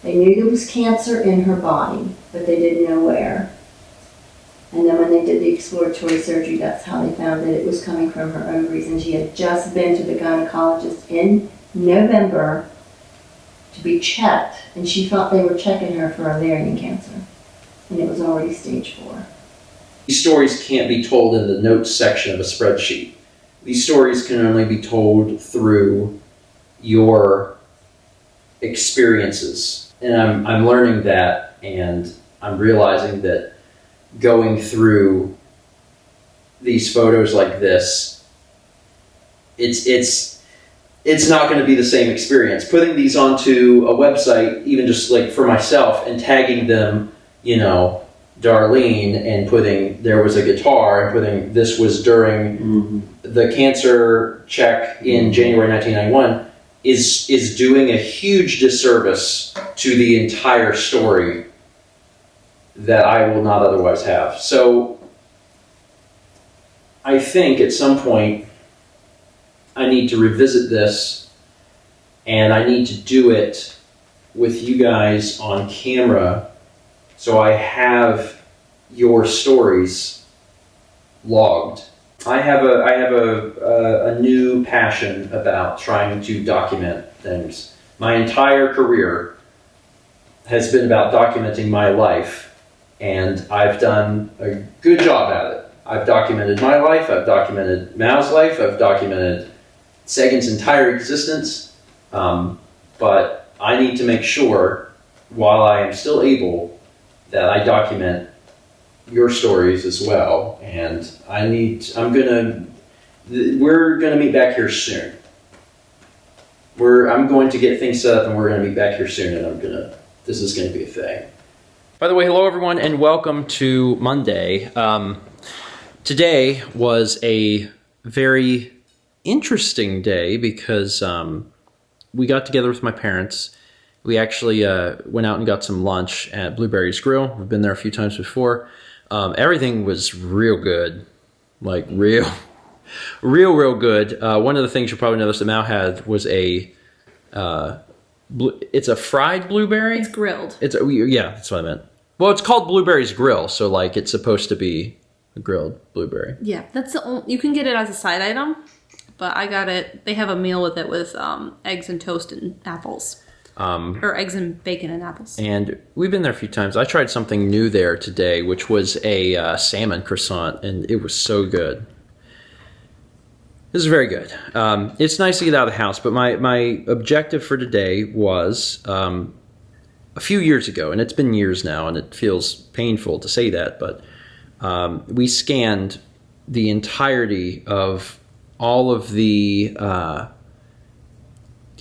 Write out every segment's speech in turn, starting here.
They knew there was cancer in her body, but they didn't know where. And then when they did the exploratory surgery, that's how they found that it was coming from her ovaries. And she had just been to the gynecologist in November to be checked, and she thought they were checking her for ovarian cancer, and it was already stage 4. These stories can't be told in the notes section of a spreadsheet. These stories can only be told through your experiences. And I'm learning that, and I'm realizing that going through these photos like this, it's not going to be the same experience. Putting these onto a website, even just like for myself, and tagging them, Darlene, and putting there was a guitar, and putting this was during the cancer check in January 1991, is doing a huge disservice to the entire story that I will not otherwise have. So I think at some point I need to revisit this, and I need to do it with you guys on camera so I have your stories logged. I have a new passion about trying to document things. My entire career has been about documenting my life, and I've done a good job at it. I've documented my life, I've documented Mao's life, I've documented Sagan's entire existence, but I need to make sure, while I am still able, that I document your stories as well. And we're gonna meet back here soon. I'm going to get things set up, and we're gonna meet back here soon, and this is gonna be a thing. By the way, hello everyone, and welcome to Monday. Today was a very interesting day because we got together with my parents. We actually went out and got some lunch at Blueberry's Grill. We've been there a few times before. Everything was real good, like real good. One of the things you probably noticed that Mao had was it's a fried blueberry. It's grilled. Yeah, that's what I meant. Well, it's called Blueberry's Grill, so like it's supposed to be a grilled blueberry. Yeah, that's the only, you can get it as a side item, but I got it. They have a meal with it with eggs and toast and apples, or eggs and bacon and apples. And we've been there a few times. I tried something new there today, which was a salmon croissant, and it was so good. This is very good. It's nice to get out of the house, but my objective for today was a few years ago, and it's been years now, and it feels painful to say that, but we scanned the entirety of all of the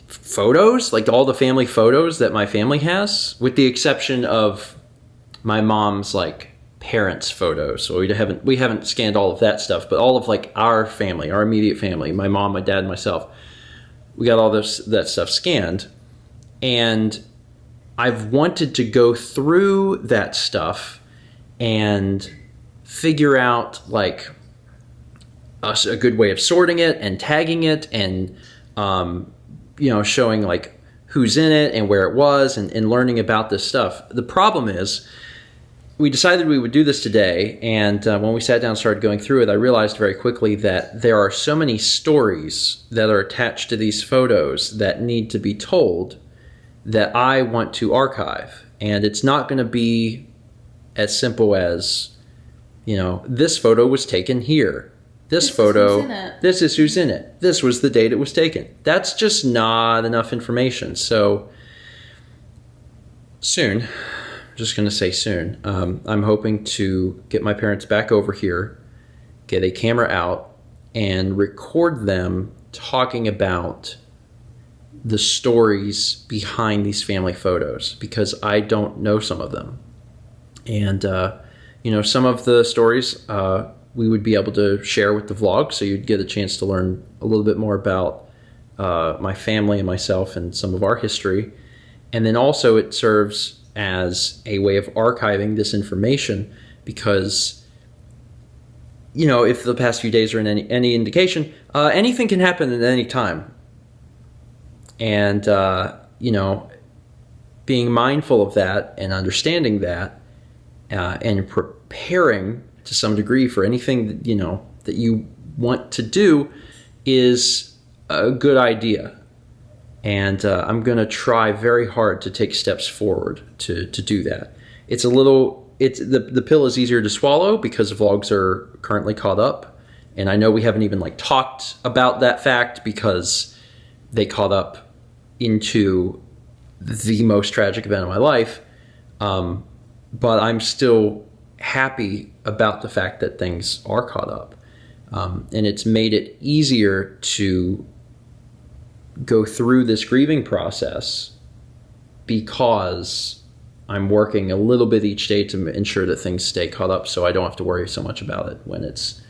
photos, like all the family photos that my family has, with the exception of my mom's like parents' photos. So we haven't scanned all of that stuff, but all of like our family, our immediate family, my mom, my dad, and myself, we got all that stuff scanned, and I've wanted to go through that stuff and figure out like a good way of sorting it and tagging it and showing like who's in it and where it was and learning about this stuff. The problem is we decided we would do this today, and when we sat down and started going through it, I realized very quickly that there are so many stories that are attached to these photos that need to be told that I want to archive. And it's not going to be as simple as, this photo was taken here. This photo, this is who's in it. This was the date it was taken. That's just not enough information. So soon, I'm just going to say soon, I'm hoping to get my parents back over here, get a camera out, and record them talking about the stories behind these family photos, because I don't know some of them. And, some of the stories we would be able to share with the vlog, so you'd get a chance to learn a little bit more about my family and myself and some of our history. And then also it serves as a way of archiving this information, because, if the past few days are in any indication, anything can happen at any time. And, being mindful of that and understanding that, and preparing to some degree for anything that, that you want to do is a good idea. And I'm going to try very hard to take steps forward to do that. The pill is easier to swallow because vlogs are currently caught up. And I know we haven't even talked about that fact because they caught up into the most tragic event of my life. But I'm still happy about the fact that things are caught up. And it's made it easier to go through this grieving process because I'm working a little bit each day to ensure that things stay caught up so I don't have to worry so much about it when it's...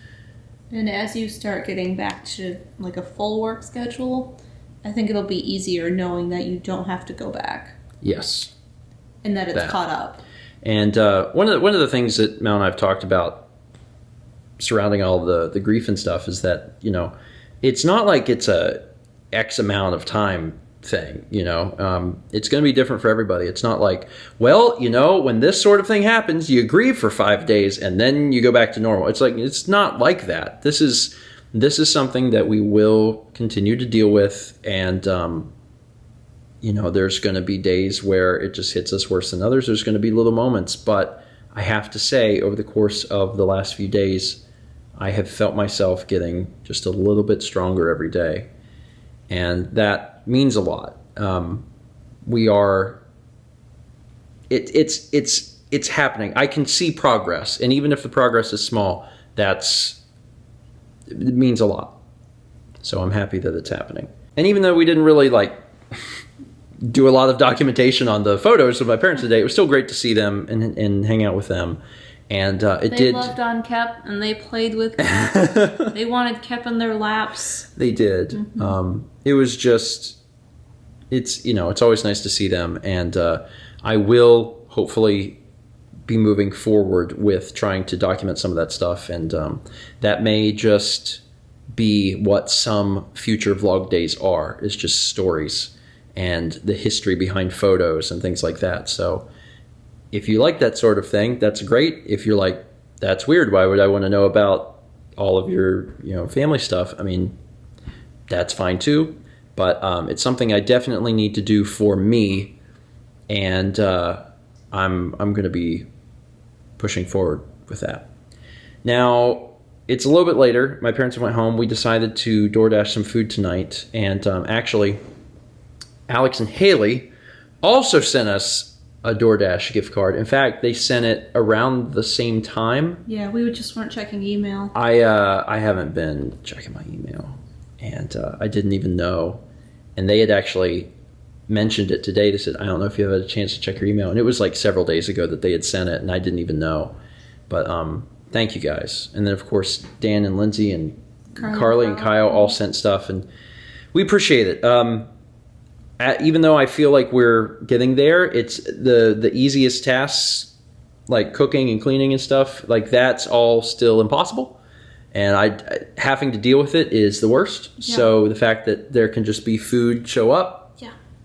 And as you start getting back to a full work schedule, I think it'll be easier knowing that you don't have to go back. Yes. And that it's caught up. And one of the things that Mel and I have talked about surrounding all the grief and stuff is that, it's not like it's a X amount of time thing, it's going to be different for everybody. It's not like, well, when this sort of thing happens, you grieve for 5 days and then you go back to normal. It's not like that. This is something that we will continue to deal with. And, there's going to be days where it just hits us worse than others. There's going to be little moments, but I have to say over the course of the last few days, I have felt myself getting just a little bit stronger every day. And that means a lot. It's happening. I can see progress. And even if the progress is small, it means a lot. So I'm happy that it's happening. And even though we didn't really do a lot of documentation on the photos of my parents today, it was still great to see them and hang out with them. And they loved on Kep, and they played with Kep. They wanted Kep in their laps. They did. Mm-hmm. It was just, it's always nice to see them. And I will hopefully be moving forward with trying to document some of that stuff. And that may just be what some future vlog days are, is just stories and the history behind photos and things like that. So if you like that sort of thing, that's great. If you're like, that's weird, why would I want to know about all of your family stuff? I mean, that's fine too. But it's something I definitely need to do for me. And I'm going to be pushing forward with that. Now, it's a little bit later. My parents went home. We decided to DoorDash some food tonight. And actually, Alex and Haley also sent us a DoorDash gift card. In fact, they sent it around the same time. Yeah, we just weren't checking email. I haven't been checking my email, and I didn't even know. And they had actually mentioned it today. They said, I don't know if you have had a chance to check your email. And it was several days ago that they had sent it, and I didn't even know. But thank you guys. And then, of course, Dan and Lindsay and Carly and Kyle all sent stuff, and we appreciate it. Even though I feel like we're getting there, it's the easiest tasks, like cooking and cleaning and stuff, that's all still impossible. And having to deal with it is the worst. Yeah. So the fact that there can just be food show up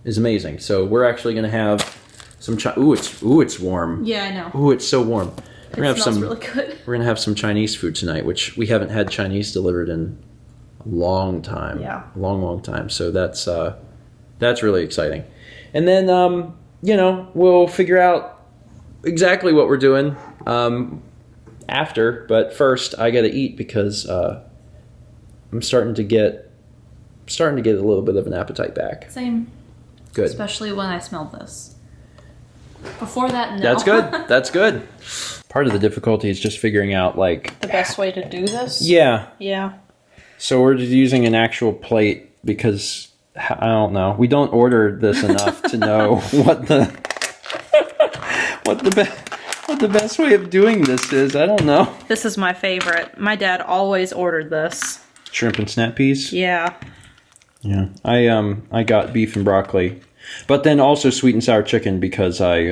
is amazing. So we're actually going to have some it's warm. Yeah, I know. Ooh, it's so warm. It smells really good. We're going to have some Chinese food tonight, which we haven't had Chinese delivered in a long time. Yeah. A long time. So that's really exciting. And then, we'll figure out exactly what we're doing after. But first, I got to eat because I'm starting to get a little bit of an appetite back. Same. Good. Especially when I smell this. Before that, no. That's good. That's good. Part of the difficulty is just figuring out, the best way to do this? Yeah. Yeah. So we're just using an actual plate because... I don't know. We don't order this enough to know what the best way of doing this is. I don't know. This is my favorite. My dad always ordered this. Shrimp and snap peas? Yeah. Yeah. I got beef and broccoli, but then also sweet and sour chicken because I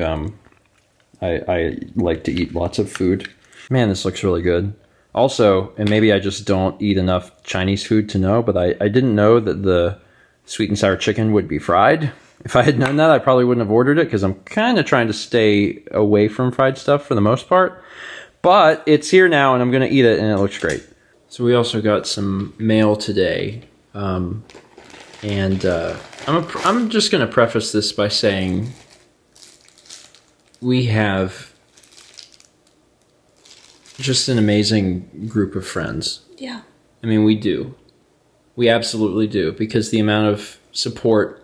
like to eat lots of food. Man, this looks really good. Also, and maybe I just don't eat enough Chinese food to know, but I didn't know that the sweet and sour chicken would be fried If I had known that, I probably wouldn't have ordered it because I'm kind of trying to stay away from fried stuff for the most part. But it's here now, and I'm going to eat it, and it looks great. So we also got some mail today. I'm just going to preface this by saying we have just an amazing group of friends. Yeah. I mean, we do. We absolutely do, because the amount of support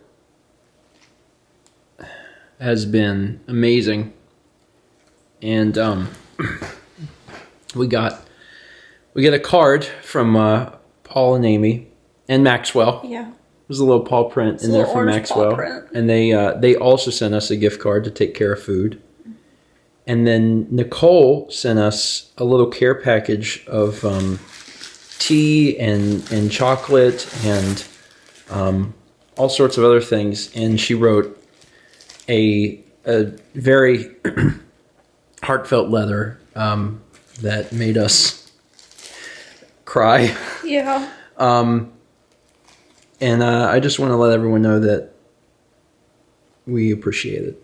has been amazing. And we get a card from Paul and Amy and Maxwell. Yeah. There's a little paw print in there from Maxwell. And they also sent us a gift card to take care of food. And then Nicole sent us a little care package of tea and chocolate and all sorts of other things. And she wrote a very heartfelt letter that made us cry. Yeah. And I just want to let everyone know that we appreciate it.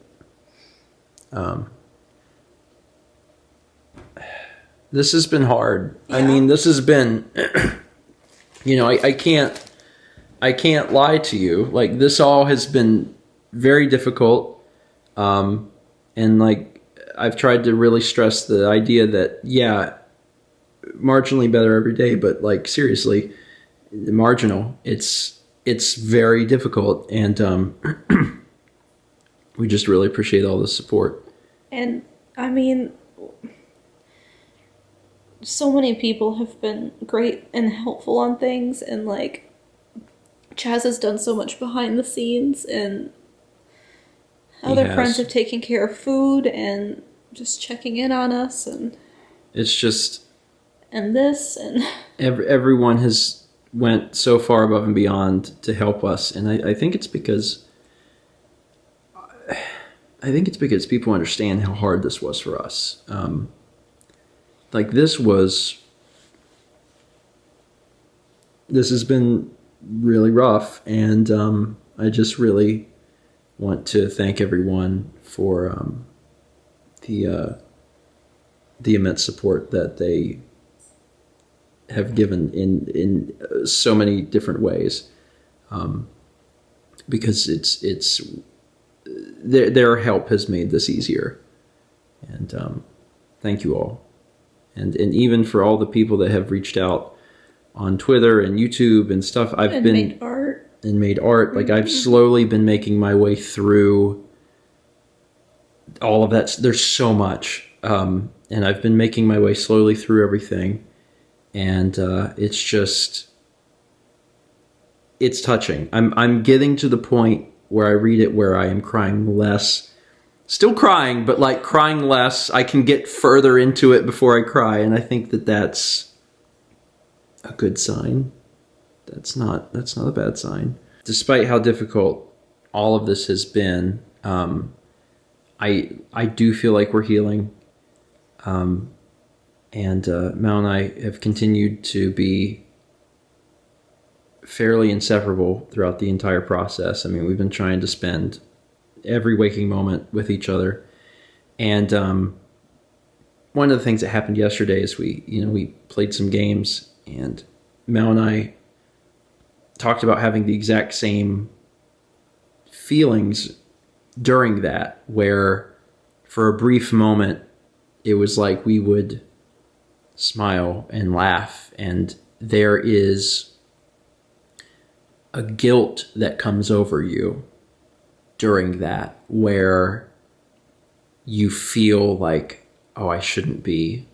This has been hard. Yeah. I mean, this has been, I can't lie to you. Like, this all has been very difficult. And like, I've tried to really stress the idea that, yeah, marginally better every day, but like, seriously, marginal. It's very difficult. And we just really appreciate all the support. And I mean, so many people have been great and helpful on things, and like Chaz has done so much behind the scenes, and other friends have taken care of food and just checking in on us, and it's just everyone has went so far above and beyond to help us, and I think it's because people understand how hard this was for us. Like, this has been really rough, and I just really want to thank everyone for the immense support that they have given in so many different ways, because it's their help has made this easier, and thank you all. And even for all the people that have reached out on Twitter and YouTube and stuff, made art. Like, I've slowly been making my way through all of that. There's so much. And I've been making my way slowly through everything. And it's touching. I'm getting to the point where I read it where I am crying less. Still crying, but like crying less. I can get further into it before I cry, and I think that that's a good sign. That's not a bad sign. Despite how difficult all of this has been, I do feel like we're healing. And Mal and I have continued to be fairly inseparable throughout the entire process. I mean, we've been trying to spend every waking moment with each other. And one of the things that happened yesterday is we played some games, and Mel and I talked about having the exact same feelings during that, where for a brief moment it was like we would smile and laugh, and there is a guilt that comes over you during that, where you feel like, oh, I shouldn't be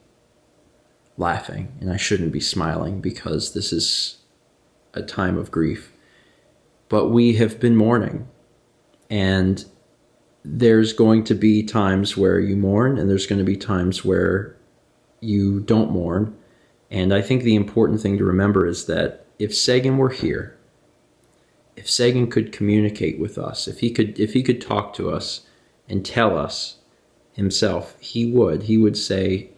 laughing and I shouldn't be smiling because this is a time of grief. But we have been mourning, and there's going to be times where you mourn, and there's going to be times where you don't mourn. And I think the important thing to remember is that if Sagan were here, if Sagan could communicate with us, if he could talk to us and tell us himself, he would say,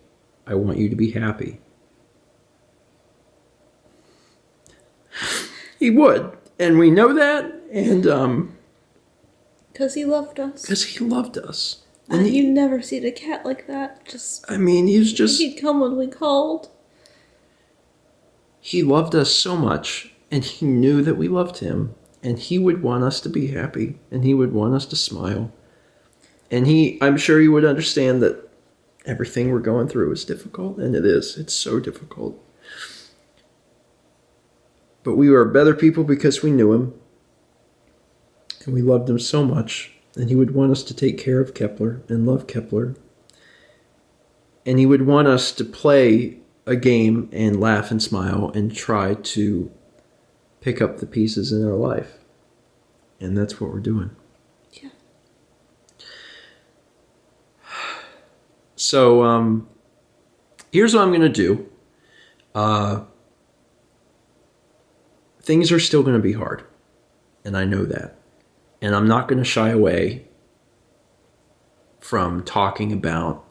I want you to be happy. He would, and we know that, and Because he loved us. Because he loved us. And You never seen a cat like that. He'd come when we called. He loved us so much, and he knew that we loved him, and he would want us to be happy, and he would want us to smile. And I'm sure he would understand that everything we're going through is difficult, and it is. It's so difficult. But we were better people because we knew him, and we loved him so much, and he would want us to take care of Kepler and love Kepler. And he would want us to play a game and laugh and smile and try to pick up the pieces in our life. And that's what we're doing. Yeah. So, here's what I'm going to do. Things are still going to be hard. And I know that. And I'm not going to shy away from talking about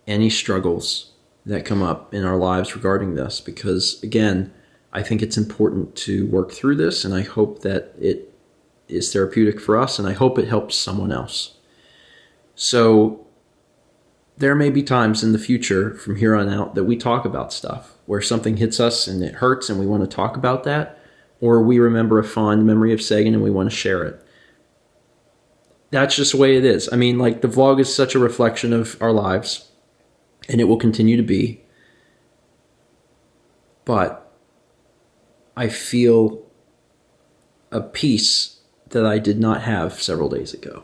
any struggles that come up in our lives regarding this, because again, I think it's important to work through this, and I hope that it is therapeutic for us, and I hope it helps someone else. So there may be times in the future from here on out that we talk about stuff where something hits us and it hurts and we want to talk about that, or we remember a fond memory of Sagan and we want to share it. That's just the way it is. I mean, like, the vlog is such a reflection of our lives, and it will continue to be. But I feel a peace that I did not have several days ago.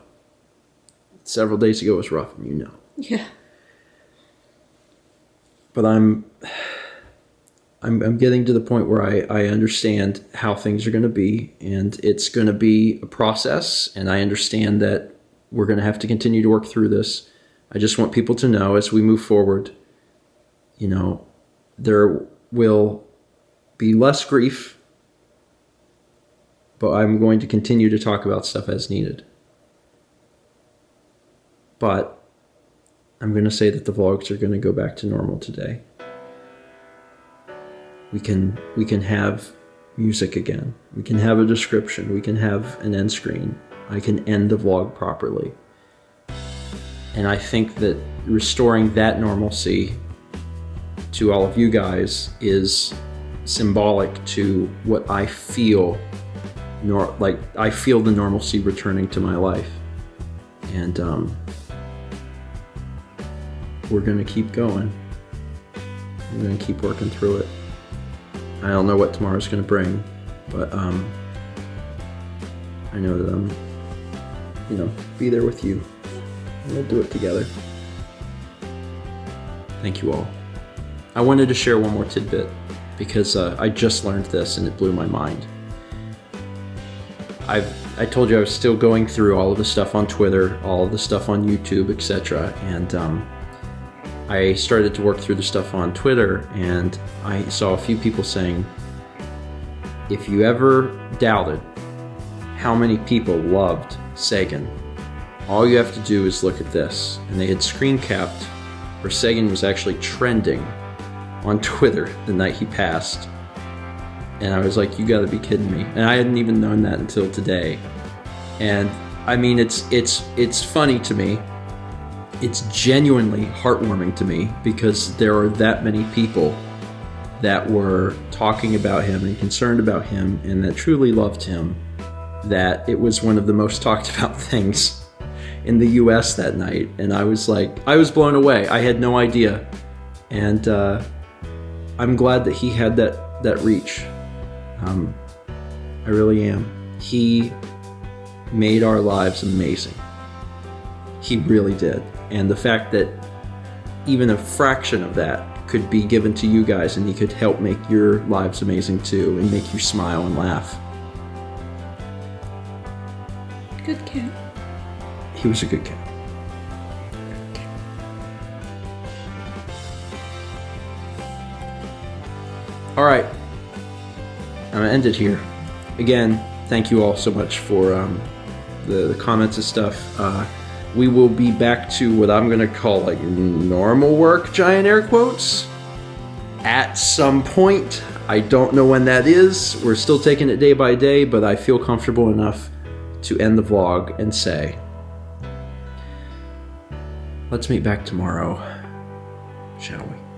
Several days ago was rough, and you know. Yeah. But I'm getting to the point where I understand how things are going to be, and it's going to be a process, and I understand that we're going to have to continue to work through this. I just want people to know as we move forward, you know, there will be less grief, but I'm going to continue to talk about stuff as needed. But I'm going to say that the vlogs are going to go back to normal today. We can have music again. We can have a description. We can have an end screen. I can end the vlog properly. And I think that restoring that normalcy to all of you guys is symbolic to what I feel. I feel the normalcy returning to my life. And we're going to keep going. We're going to keep working through it. I don't know what tomorrow's going to bring, but I know that I'm, be there with you. We'll do it together. Thank you all. I wanted to share one more tidbit because I just learned this and it blew my mind. I told you I was still going through all of the stuff on Twitter, all of the stuff on YouTube, etc. And I started to work through the stuff on Twitter, and I saw a few people saying, if you ever doubted how many people loved Sagan, all you have to do is look at this. And they had screen capped where Sagan was actually trending on Twitter the night he passed. And I was like, you gotta be kidding me. And I hadn't even known that until today. And I mean, it's funny to me. It's genuinely heartwarming to me because there are that many people that were talking about him and concerned about him and that truly loved him, that it was one of the most talked about things in the US that night. And I was blown away. I had no idea. And I'm glad that he had that reach. I really am. He made our lives amazing. He really did. And the fact that even a fraction of that could be given to you guys and he could help make your lives amazing too and make you smile and laugh. Good cat. He was a good cat. All right. I'm going to end it here. Again, thank you all so much for the comments and stuff. We will be back to what I'm going to call like normal work, giant air quotes, at some point. I don't know when that is. We're still taking it day by day, but I feel comfortable enough to end the vlog and say, let's meet back tomorrow, shall we?